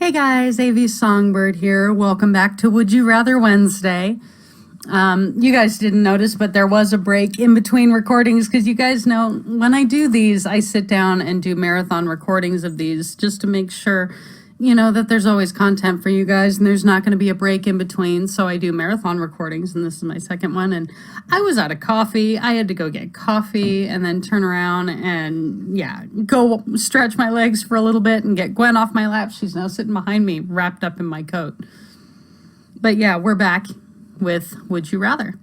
Hey guys, Songbird here. Welcome back to Would You Rather Wednesday. You guys didn't notice, but there was a break in between recordings because you guys know when I do these, I sit down and do marathon recordings of these just to make sure, that there's always content for you guys and there's not going to be a break in between. So I do marathon recordings, and this is my second one. And I was out of coffee. I had to go get coffee and then turn around and go stretch my legs for a little bit and get Gwen off my lap. She's now sitting behind me wrapped up in my coat. But yeah, we're back with Would You Rather.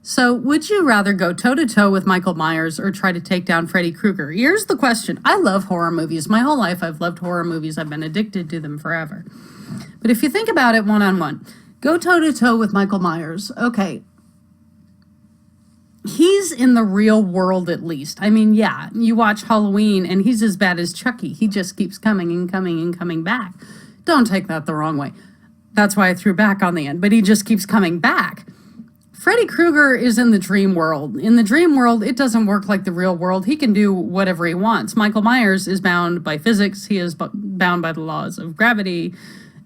So would you rather go toe-to-toe with Michael Myers or try to take down Freddie Kruger? Here's the question. I love horror movies. My whole life I've loved horror movies. I've been addicted to them forever. But if you think about it one-on-one, go toe-to-toe with Michael Myers. Okay. He's in the real world at least. I mean, yeah, you watch Halloween and he's as bad as Chucky. He just keeps coming and coming and coming back. Don't take that the wrong way. That's why I threw back on the end, but he just keeps coming back. Freddy Krueger is in the dream world. In the dream world, it doesn't work like the real world. He can do whatever he wants. Michael Myers is bound by physics. He is bound by the laws of gravity,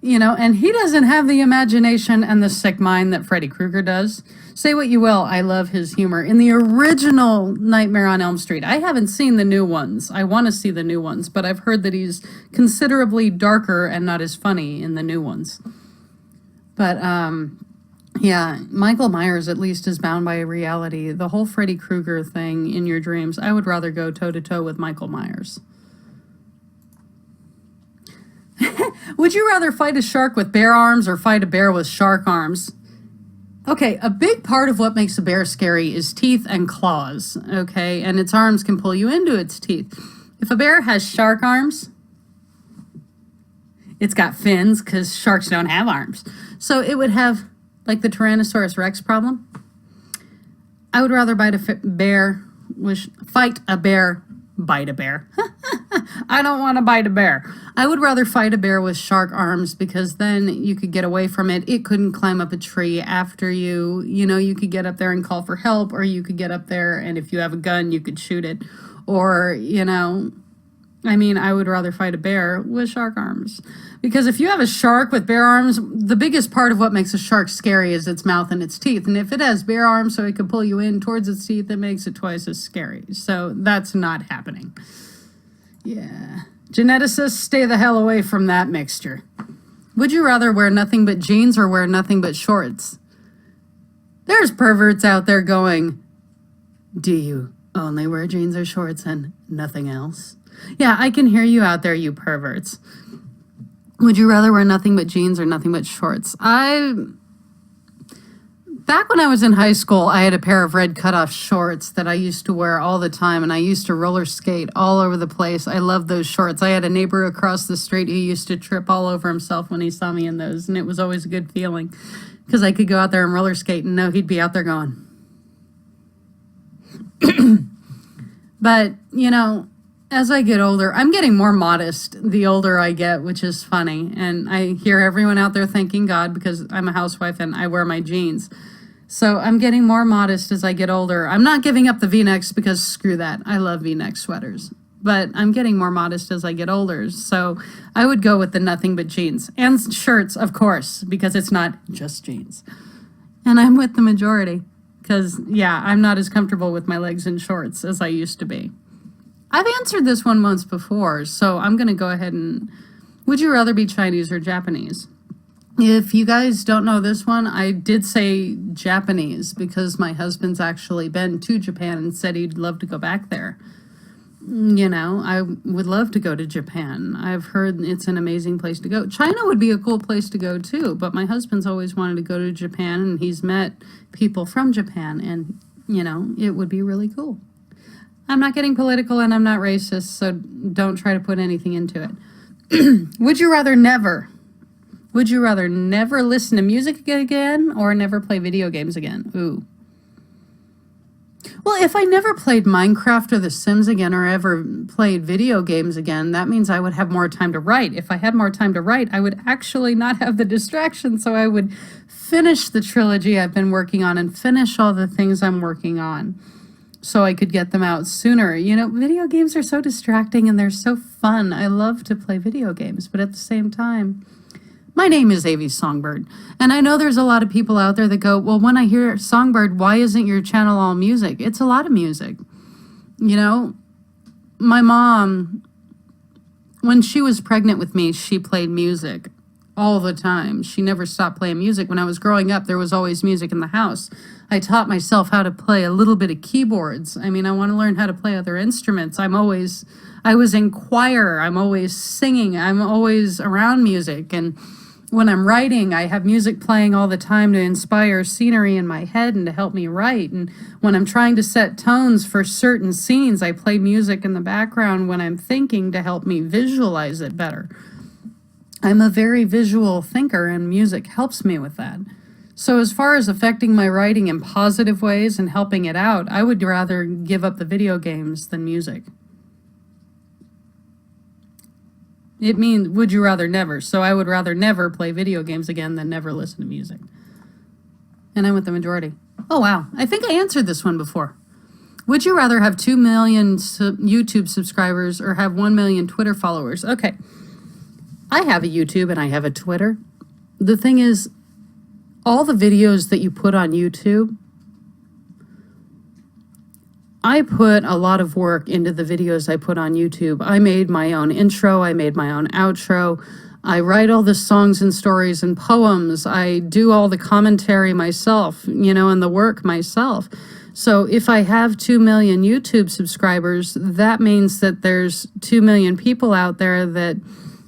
and he doesn't have the imagination and the sick mind that Freddy Krueger does. Say what you will, I love his humor. In the original Nightmare on Elm Street, I haven't seen the new ones. I want to see the new ones, but I've heard that he's considerably darker and not as funny in the new ones. But, yeah, Michael Myers at least is bound by reality. The whole Freddy Krueger thing in your dreams, I would rather go toe-to-toe with Michael Myers. Would you rather fight a shark with bear arms or fight a bear with shark arms? Okay, a big part of what makes a bear scary is teeth and claws, okay? And its arms can pull you into its teeth. If a bear has shark arms, it's got fins because sharks don't have arms. So it would have, like the Tyrannosaurus Rex problem. I would rather fight a bear, bite a bear. I don't want to bite a bear. I would rather fight a bear with shark arms because then you could get away from it. It couldn't climb up a tree after you. You could get up there and call for help, or you could get up there and if you have a gun, you could shoot it. Or, I would rather fight a bear with shark arms. Because if you have a shark with bear arms, the biggest part of what makes a shark scary is its mouth and its teeth. And if it has bear arms so it can pull you in towards its teeth, it makes it twice as scary. So that's not happening. Yeah. Geneticists, stay the hell away from that mixture. Would you rather wear nothing but jeans or wear nothing but shorts? There's perverts out there going, do you only wear jeans or shorts and nothing else? Yeah, I can hear you out there, you perverts. Would you rather wear nothing but jeans or nothing but shorts? Back when I was in high school, I had a pair of red cutoff shorts that I used to wear all the time, and I used to roller skate all over the place. I loved those shorts. I had a neighbor across the street who used to trip all over himself when he saw me in those, and it was always a good feeling because I could go out there and roller skate and know he'd be out there going. But, as I get older, I'm getting more modest the older I get, which is funny. And I hear everyone out there thanking God because I'm a housewife and I wear my jeans. So I'm getting more modest as I get older. I'm not giving up the V-necks because screw that. I love V-neck sweaters. But I'm getting more modest as I get older. So I would go with the nothing but jeans. And shirts, of course, because it's not just jeans. And I'm with the majority. Because, yeah, I'm not as comfortable with my legs in shorts as I used to be. I've answered this one once before, so I'm going to go ahead and... Would you rather be Chinese or Japanese? If you guys don't know this one, I did say Japanese because my husband's actually been to Japan and said he'd love to go back there. I would love to go to Japan. I've heard it's an amazing place to go. China would be a cool place to go too, but my husband's always wanted to go to Japan, and he's met people from Japan, and, it would be really cool. I'm not getting political and I'm not racist, so don't try to put anything into it. Would you rather never listen to music again or never play video games again? Ooh. Well, if I never played Minecraft or The Sims again or ever played video games again, that means I would have more time to write. If I had more time to write, I would actually not have the distraction, so I would finish the trilogy I've been working on and finish all the things I'm working on. so I could get them out sooner. You know, video games are so distracting and they're so fun. I love to play video games, but at the same time, my name is Songbird, and I know there's a lot of people out there that go, well, when I hear Songbird, why isn't your channel all music? It's a lot of music. You know, my mom, when she was pregnant with me, she played music all the time. She never stopped playing music. When I was growing up, there was always music in the house. I taught myself how to play a little bit of keyboards. I mean, I want to learn how to play other instruments. I was in choir. I'm always singing. I'm always around music. And when I'm writing, I have music playing all the time to inspire scenery in my head and to help me write. And when I'm trying to set tones for certain scenes, I play music in the background when I'm thinking to help me visualize it better. I'm a very visual thinker, and music helps me with that. So as far as affecting my writing in positive ways and helping it out, I would rather give up the video games than music. It means, would you rather never? So I would rather never play video games again than never listen to music. And I'm with the majority. Oh, wow. I think I answered this one before. Would you rather have 2 million YouTube subscribers or have 1 million Twitter followers? Okay. I have a YouTube and I have a Twitter. The thing is, all the videos that you put on YouTube, I put a lot of work into the videos I put on YouTube. I made my own intro. I made my own outro. I write all the songs and stories and poems. I do all the commentary myself, you know, and the work myself. So if I have 2 million YouTube subscribers, that means that there's 2 million people out there that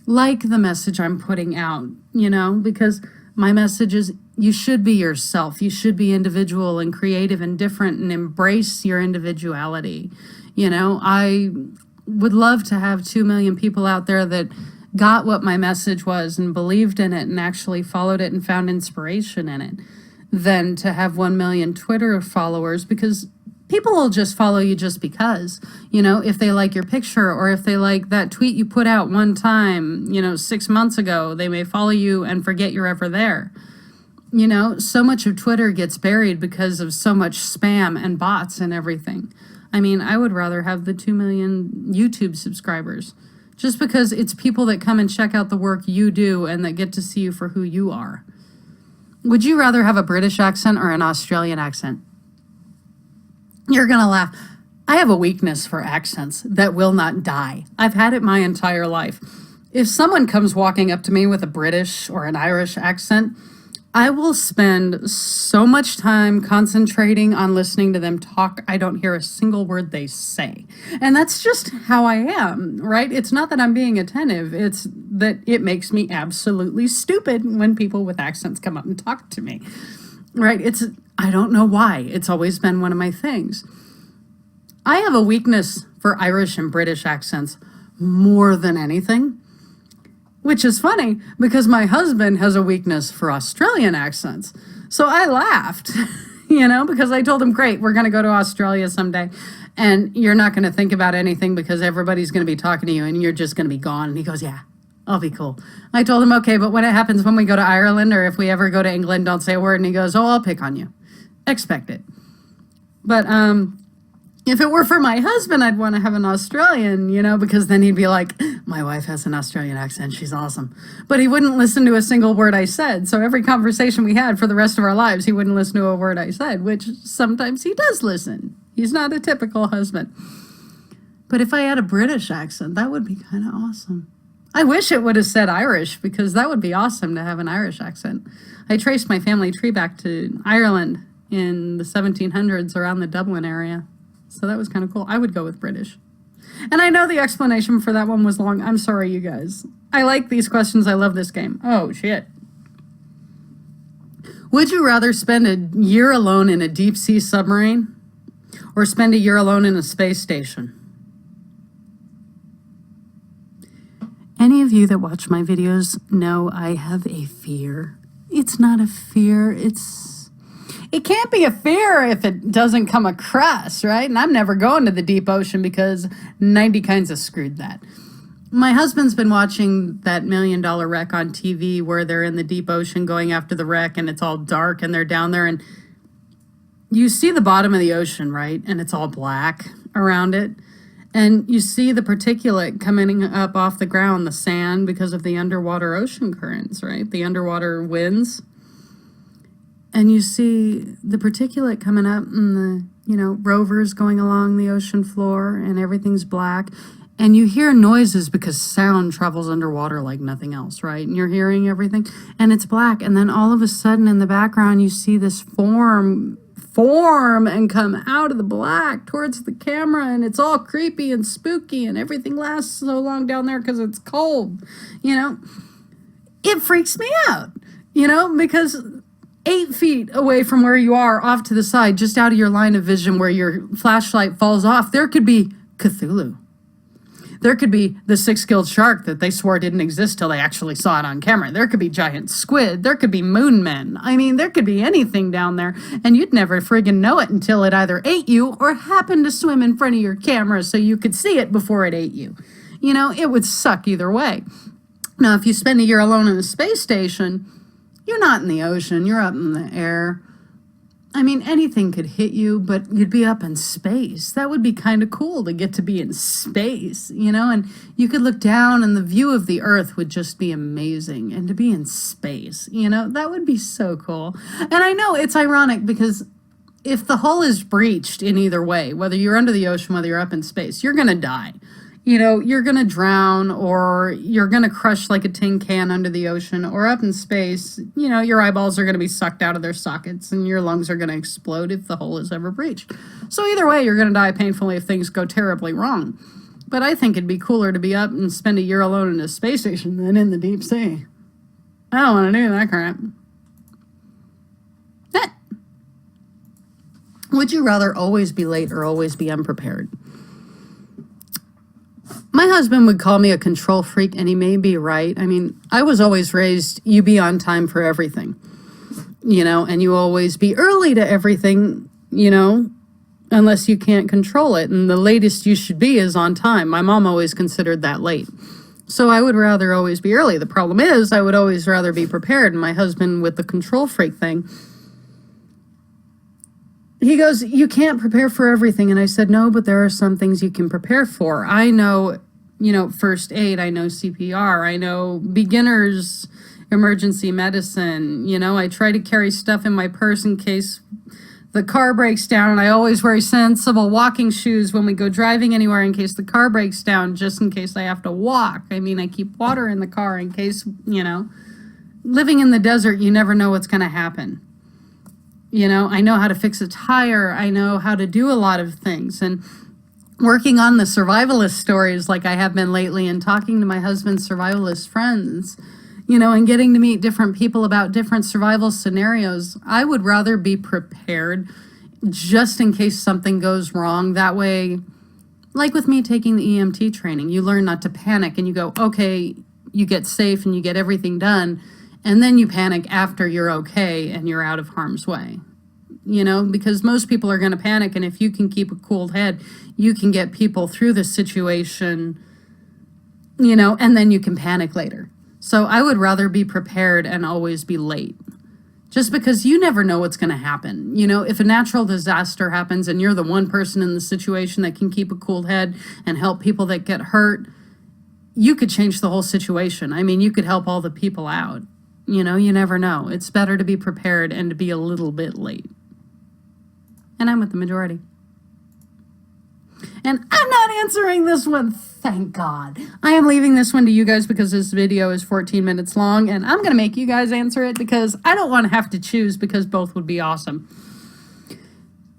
like the message I'm putting out, you know, because my message is you should be yourself. You should be individual and creative and different and embrace your individuality. You know, I would love to have 2 million people out there that got what my message was and believed in it and actually followed it and found inspiration in it, than to have 1 million Twitter followers, because people will just follow you just because, you know, if they like your picture or if they like that tweet you put out one time, you know, 6 months ago, they may follow you and forget you're ever there. You know, so much of Twitter gets buried because of so much spam and bots and everything. I mean, I would rather have the 2 million YouTube subscribers, just because it's people that come and check out the work you do and that get to see you for who you are. Would you rather have a British accent or an Australian accent? You're going to laugh. I have a weakness for accents that will not die. I've had it my entire life. If someone comes walking up to me with a British or an Irish accent, I will spend so much time concentrating on listening to them talk, I don't hear a single word they say. And that's just how I am, right? It's not that I'm being attentive. It's that it makes me absolutely stupid when people with accents come up and talk to me, right? I don't know why. It's always been one of my things. I have a weakness for Irish and British accents more than anything. Which is funny because my husband has a weakness for Australian accents. So I laughed, you know, because I told him, great, we're going to go to Australia someday. And you're not going to think about anything because everybody's going to be talking to you and you're just going to be gone. And he goes, yeah, I'll be cool. I told him, okay, but what happens when we go to Ireland or if we ever go to England, don't say a word. And he goes, oh, I'll pick on you. Expect it. But if it were for my husband, I'd want to have an Australian, you know, because then he'd be like, my wife has an Australian accent. She's awesome. But he wouldn't listen to a single word I said. So every conversation we had for the rest of our lives, he wouldn't listen to a word I said, which sometimes he does listen. He's not a typical husband. But if I had a British accent, that would be kind of awesome. I wish it would have said Irish, because that would be awesome to have an Irish accent. I traced my family tree back to Ireland in the 1700s around the Dublin area. So that was kind of cool. I would go with British. And I know the explanation for that one was long. I'm sorry, you guys. I like these questions. I love this game. Oh, shit. Would you rather spend a year alone in a deep sea submarine or spend a year alone in a space station? Any of you that watch my videos know I have a fear. It's not a fear. It can't be a fear if it doesn't come across, right? And I'm never going to the deep ocean because 90 kinds of screwed that. My husband's been watching that $1 Million Wreck on TV where they're in the deep ocean going after the wreck and it's all dark and they're down there. And you see the bottom of the ocean, right? And it's all black around it. And you see the particulate coming up off the ground, the sand, because of the underwater ocean currents, right? The underwater winds. And you see the particulate coming up and the, rovers going along the ocean floor and everything's black. And you hear noises because sound travels underwater like nothing else, right? And you're hearing everything and it's black. And then all of a sudden in the background, you see this form and come out of the black towards the camera, and it's all creepy and spooky, and everything lasts so long down there because it's cold. It freaks me out, because 8 feet away from where you are, off to the side, just out of your line of vision where your flashlight falls off, there could be Cthulhu. There could be the six-gilled shark that they swore didn't exist till they actually saw it on camera. There could be giant squid. There could be moon men. I mean, there could be anything down there, and you'd never friggin' know it until it either ate you or happened to swim in front of your camera so you could see it before it ate you. It would suck either way. Now, if you spend a year alone in a space station, you're not in the ocean. You're up in the air. I mean, anything could hit you, but you'd be up in space. That would be kind of cool to get to be in space, and you could look down and the view of the Earth would just be amazing. And to be in space, that would be so cool. And I know it's ironic because if the hull is breached in either way, whether you're under the ocean, whether you're up in space, you're going to die. You're going to drown, or you're going to crush like a tin can under the ocean, or up in space, your eyeballs are going to be sucked out of their sockets and your lungs are going to explode if the hole is ever breached. So either way, you're going to die painfully if things go terribly wrong. But I think it'd be cooler to be up and spend a year alone in a space station than in the deep sea. I don't want to do that crap. Would you rather always be late or always be unprepared? My husband would call me a control freak, and he may be right. I mean, I was always raised, you be on time for everything, and you always be early to everything, unless you can't control it. And the latest you should be is on time. My mom always considered that late. So I would rather always be early. The problem is I would always rather be prepared. And my husband, with the control freak thing, he goes, you can't prepare for everything. And I said, no, but there are some things you can prepare for. I know, first aid, I know CPR, I know beginners, emergency medicine. I try to carry stuff in my purse in case the car breaks down. And I always wear sensible walking shoes when we go driving anywhere in case the car breaks down, just in case I have to walk. I mean, I keep water in the car in case, living in the desert, you never know what's going to happen. I know how to fix a tire. I know how to do a lot of things. And working on the survivalist stories like I have been lately, and talking to my husband's survivalist friends, and getting to meet different people about different survival scenarios, I would rather be prepared just in case something goes wrong. That way, like with me taking the EMT training, you learn not to panic and you go, okay, you get safe and you get everything done. And then you panic after you're okay and you're out of harm's way, because most people are going to panic. And if you can keep a cool head, you can get people through the situation, and then you can panic later. So I would rather be prepared and always be late, just because you never know what's going to happen. If a natural disaster happens and you're the one person in the situation that can keep a cool head and help people that get hurt, you could change the whole situation. I mean, you could help all the people out. You never know. It's better to be prepared and to be a little bit late. And I'm with the majority. And I'm not answering this one, thank God. I am leaving this one to you guys because this video is 14 minutes long, and I'm going to make you guys answer it because I don't want to have to choose, because both would be awesome.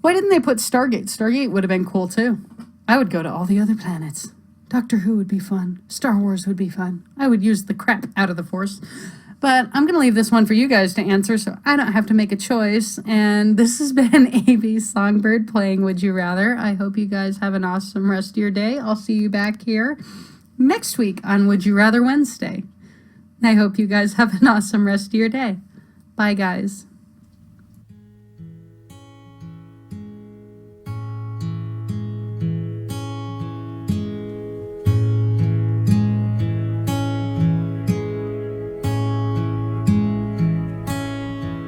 Why didn't they put Stargate? Stargate would have been cool too. I would go to all the other planets. Doctor Who would be fun. Star Wars would be fun. I would use the crap out of the Force. But I'm going to leave this one for you guys to answer so I don't have to make a choice. And this has been A.B. Songbird playing Would You Rather. I hope you guys have an awesome rest of your day. I'll see you back here next week on Would You Rather Wednesday. I hope you guys have an awesome rest of your day. Bye, guys.